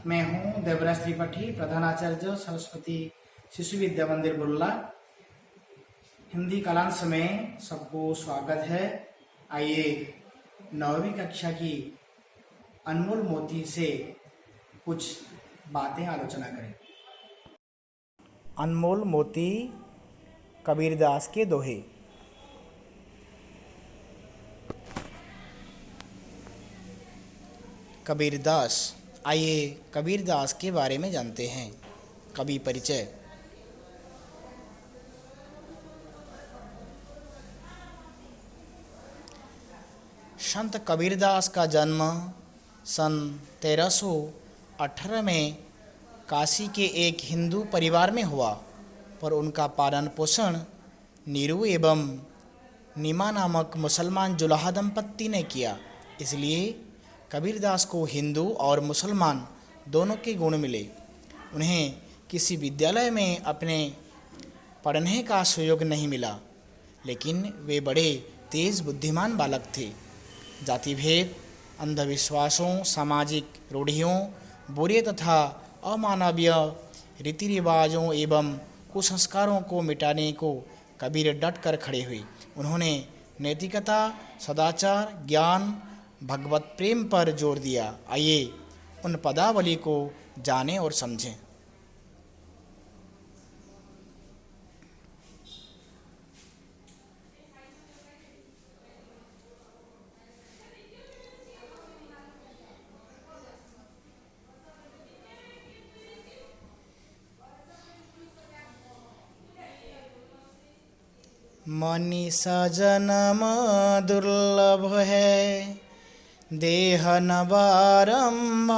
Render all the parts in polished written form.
मैं हूं देवराज त्रिपाठी, प्रधानाचार्य सरस्वती शिशु विद्या मंदिर बुर्ला। हिंदी कालांश में सबको स्वागत है। आइए 9वीं कक्षा की अनमोल मोती से कुछ बातें आलोचना करें। अनमोल मोती कबीरदास के दोहे। कबीरदास। आइए कबीरदास के बारे में जानते हैं। कवि परिचय। संत कबीरदास का जन्म सन 1318 में काशी के एक हिंदू परिवार में हुआ, पर उनका पालन पोषण नीरू एवं नीमा नामक मुसलमान जुलाहा दंपत्ति ने किया। इसलिए कबीरदास को हिंदू और मुसलमान दोनों के गुण मिले। उन्हें किसी विद्यालय में अपने पढ़ने का सुयोग नहीं मिला, लेकिन वे बड़े तेज बुद्धिमान बालक थे। जाति भेद, अंधविश्वासों, सामाजिक रूढ़ियों, बुरे तथा अमानवीय रीति रिवाजों एवं कुसंस्कारों को मिटाने को कबीर डट कर खड़े हुए। उन्होंने नैतिकता, सदाचार, ज्ञान, भगवत प्रेम पर जोर दिया। आइए उन पदावली को जानें और समझें। मनीषा जन्म दुर्लभ है, देह न बारंबार।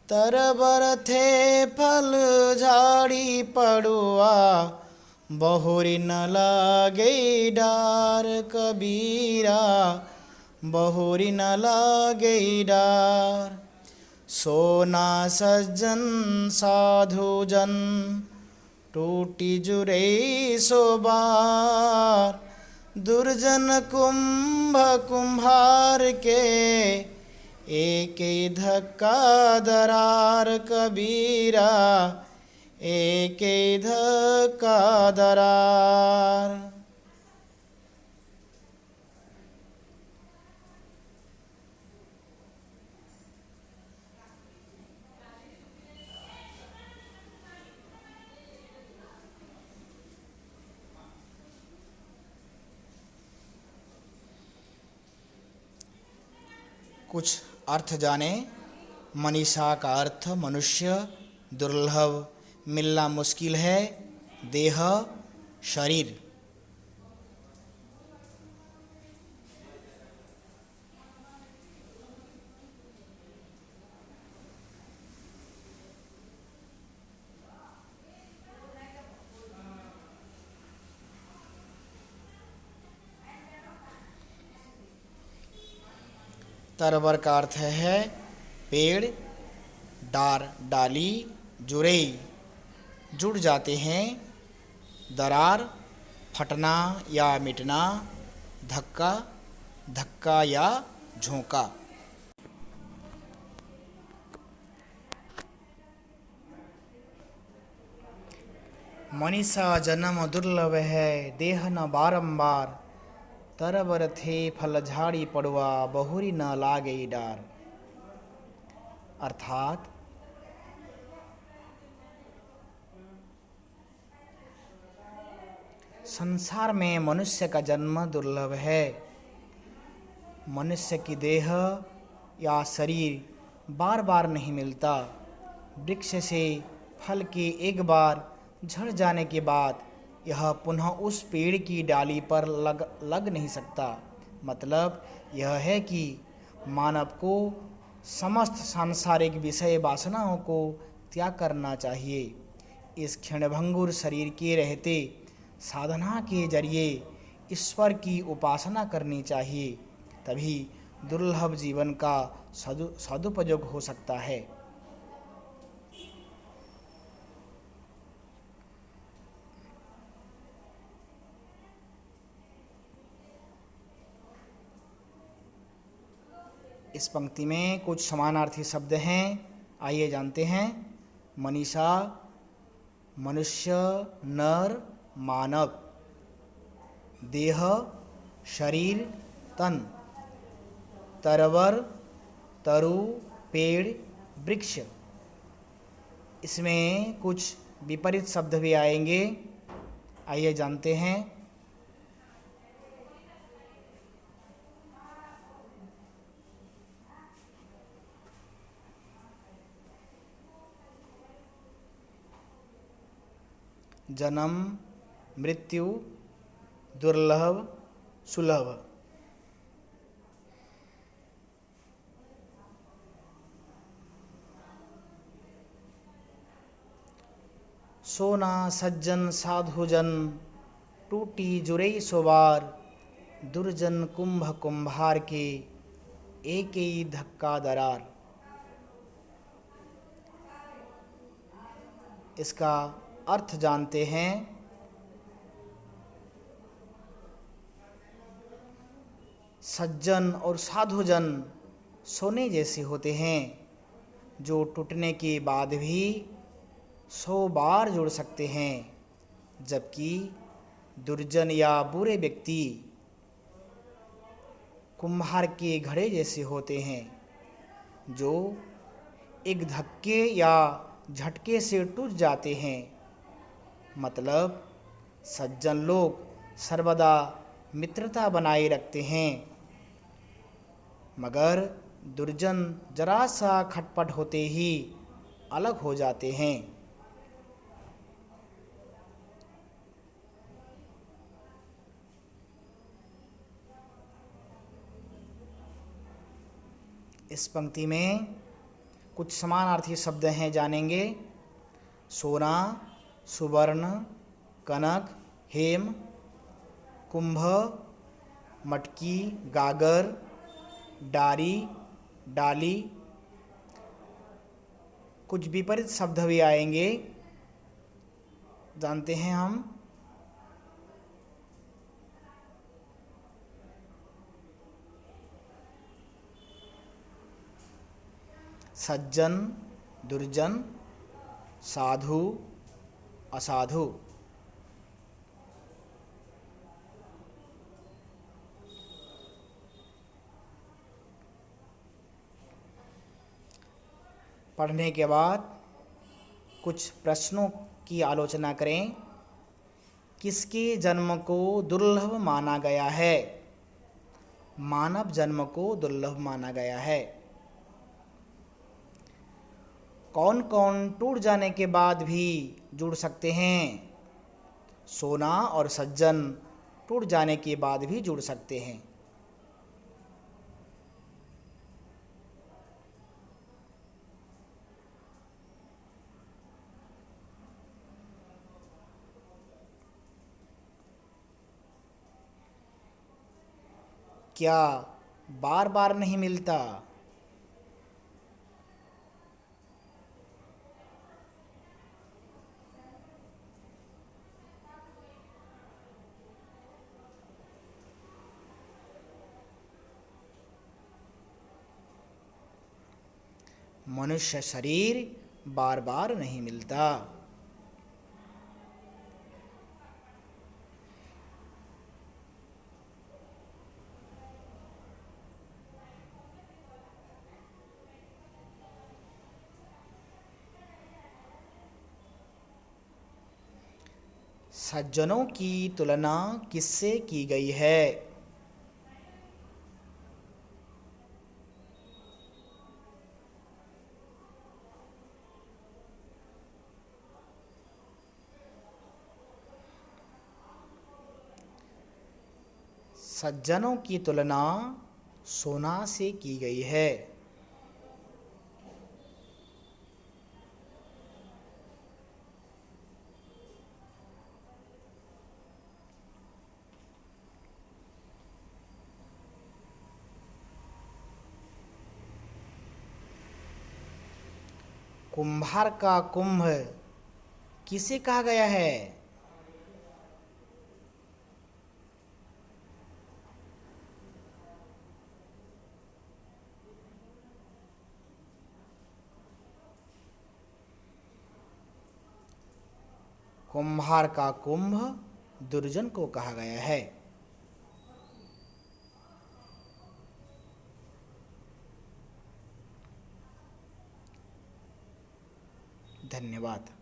तरबर थे फल झाड़ी पड़ुआ, बहुरी न लागे डार। कबीरा बहुरी न लागे डार। सोना सज्जन साधु जन, टूटी जुरे सो बार। दुर्जन कुंभ कुम्हार के, एक धक्का दरार। कबीरा एक धक्का दरार। कुछ अर्थ जाने। मनीषा का अर्थ मनुष्य, दुर्लभ, मिलना मुश्किल है। देह शरीर। तरबर का अर्थ है पेड़, डार डाली, जुड़ई जुड़ जाते हैं। दरार फटना या मिटना। धक्का धक्का या झोंका। मनीषा जन्म दुर्लभ है, देह न बारंबार। तरबर थे फल झाड़ी पड़ुआ, बहुरी न लागे डार। अर्थात संसार में मनुष्य का जन्म दुर्लभ है। मनुष्य की देह या शरीर बार बार नहीं मिलता। वृक्ष से फल के एक बार झड़ जाने के बाद यह पुनः उस पेड़ की डाली पर लग नहीं सकता। मतलब यह है कि मानव को समस्त सांसारिक विषय वासनाओं को त्याग करना चाहिए। इस क्षणभंगुर शरीर के रहते साधना के जरिए ईश्वर की उपासना करनी चाहिए, तभी दुर्लभ जीवन का सदुपयोग हो सकता है। इस पंक्ति में कुछ समानार्थी शब्द हैं, आइए जानते हैं। मनीषा, मनुष्य, नर, मानव। देह, शरीर, तन। तरवर, तरु, पेड़, वृक्ष। इसमें कुछ विपरीत शब्द भी आएंगे, आइए जानते हैं। जन्म, मृत्यु, दुर्लभ, सुलभ। सोना सज्जन साधुजन, टूटी जुरई सोबार। दुर्जन कुंभ कुंभार के, एक ही धक्का दरार। इसका अर्थ जानते हैं। सज्जन और साधुजन सोने जैसे होते हैं, जो टूटने के बाद भी 100 बार जुड़ सकते हैं, जबकि दुर्जन या बुरे व्यक्ति कुम्हार के घड़े जैसे होते हैं, जो एक धक्के या झटके से टूट जाते हैं। मतलब सज्जन लोग सर्वदा मित्रता बनाए रखते हैं, मगर दुर्जन जरा सा खटपट होते ही अलग हो जाते हैं। इस पंक्ति में कुछ समानार्थी शब्द हैं, जानेंगे। सोना, सुवर्ण, कनक, हेम। कुंभ, मटकी, गागर, डारी, डाली। कुछ विपरीत शब्द भी आएंगे, जानते हैं हम। सज्जन, दुर्जन, साधु, असाधु। पढ़ने के बाद कुछ प्रश्नों की आलोचना करें। किसके जन्म को दुर्लभ माना गया है? मानव जन्म को दुर्लभ माना गया है। कौन कौन टूट जाने के बाद भी जुड़ सकते हैं? सोना और सज्जन टूट जाने के बाद भी जुड़ सकते हैं। क्या बार बार नहीं मिलता? मनुष्य शरीर बार बार नहीं मिलता। सज्जनों की तुलना किससे की गई है? सज्जनों की तुलना सोना से की गई है। कुम्हार का कुंभ किसे कहा गया है? कुम्हार का कुंभ दुर्जन को कहा गया है। धन्यवाद।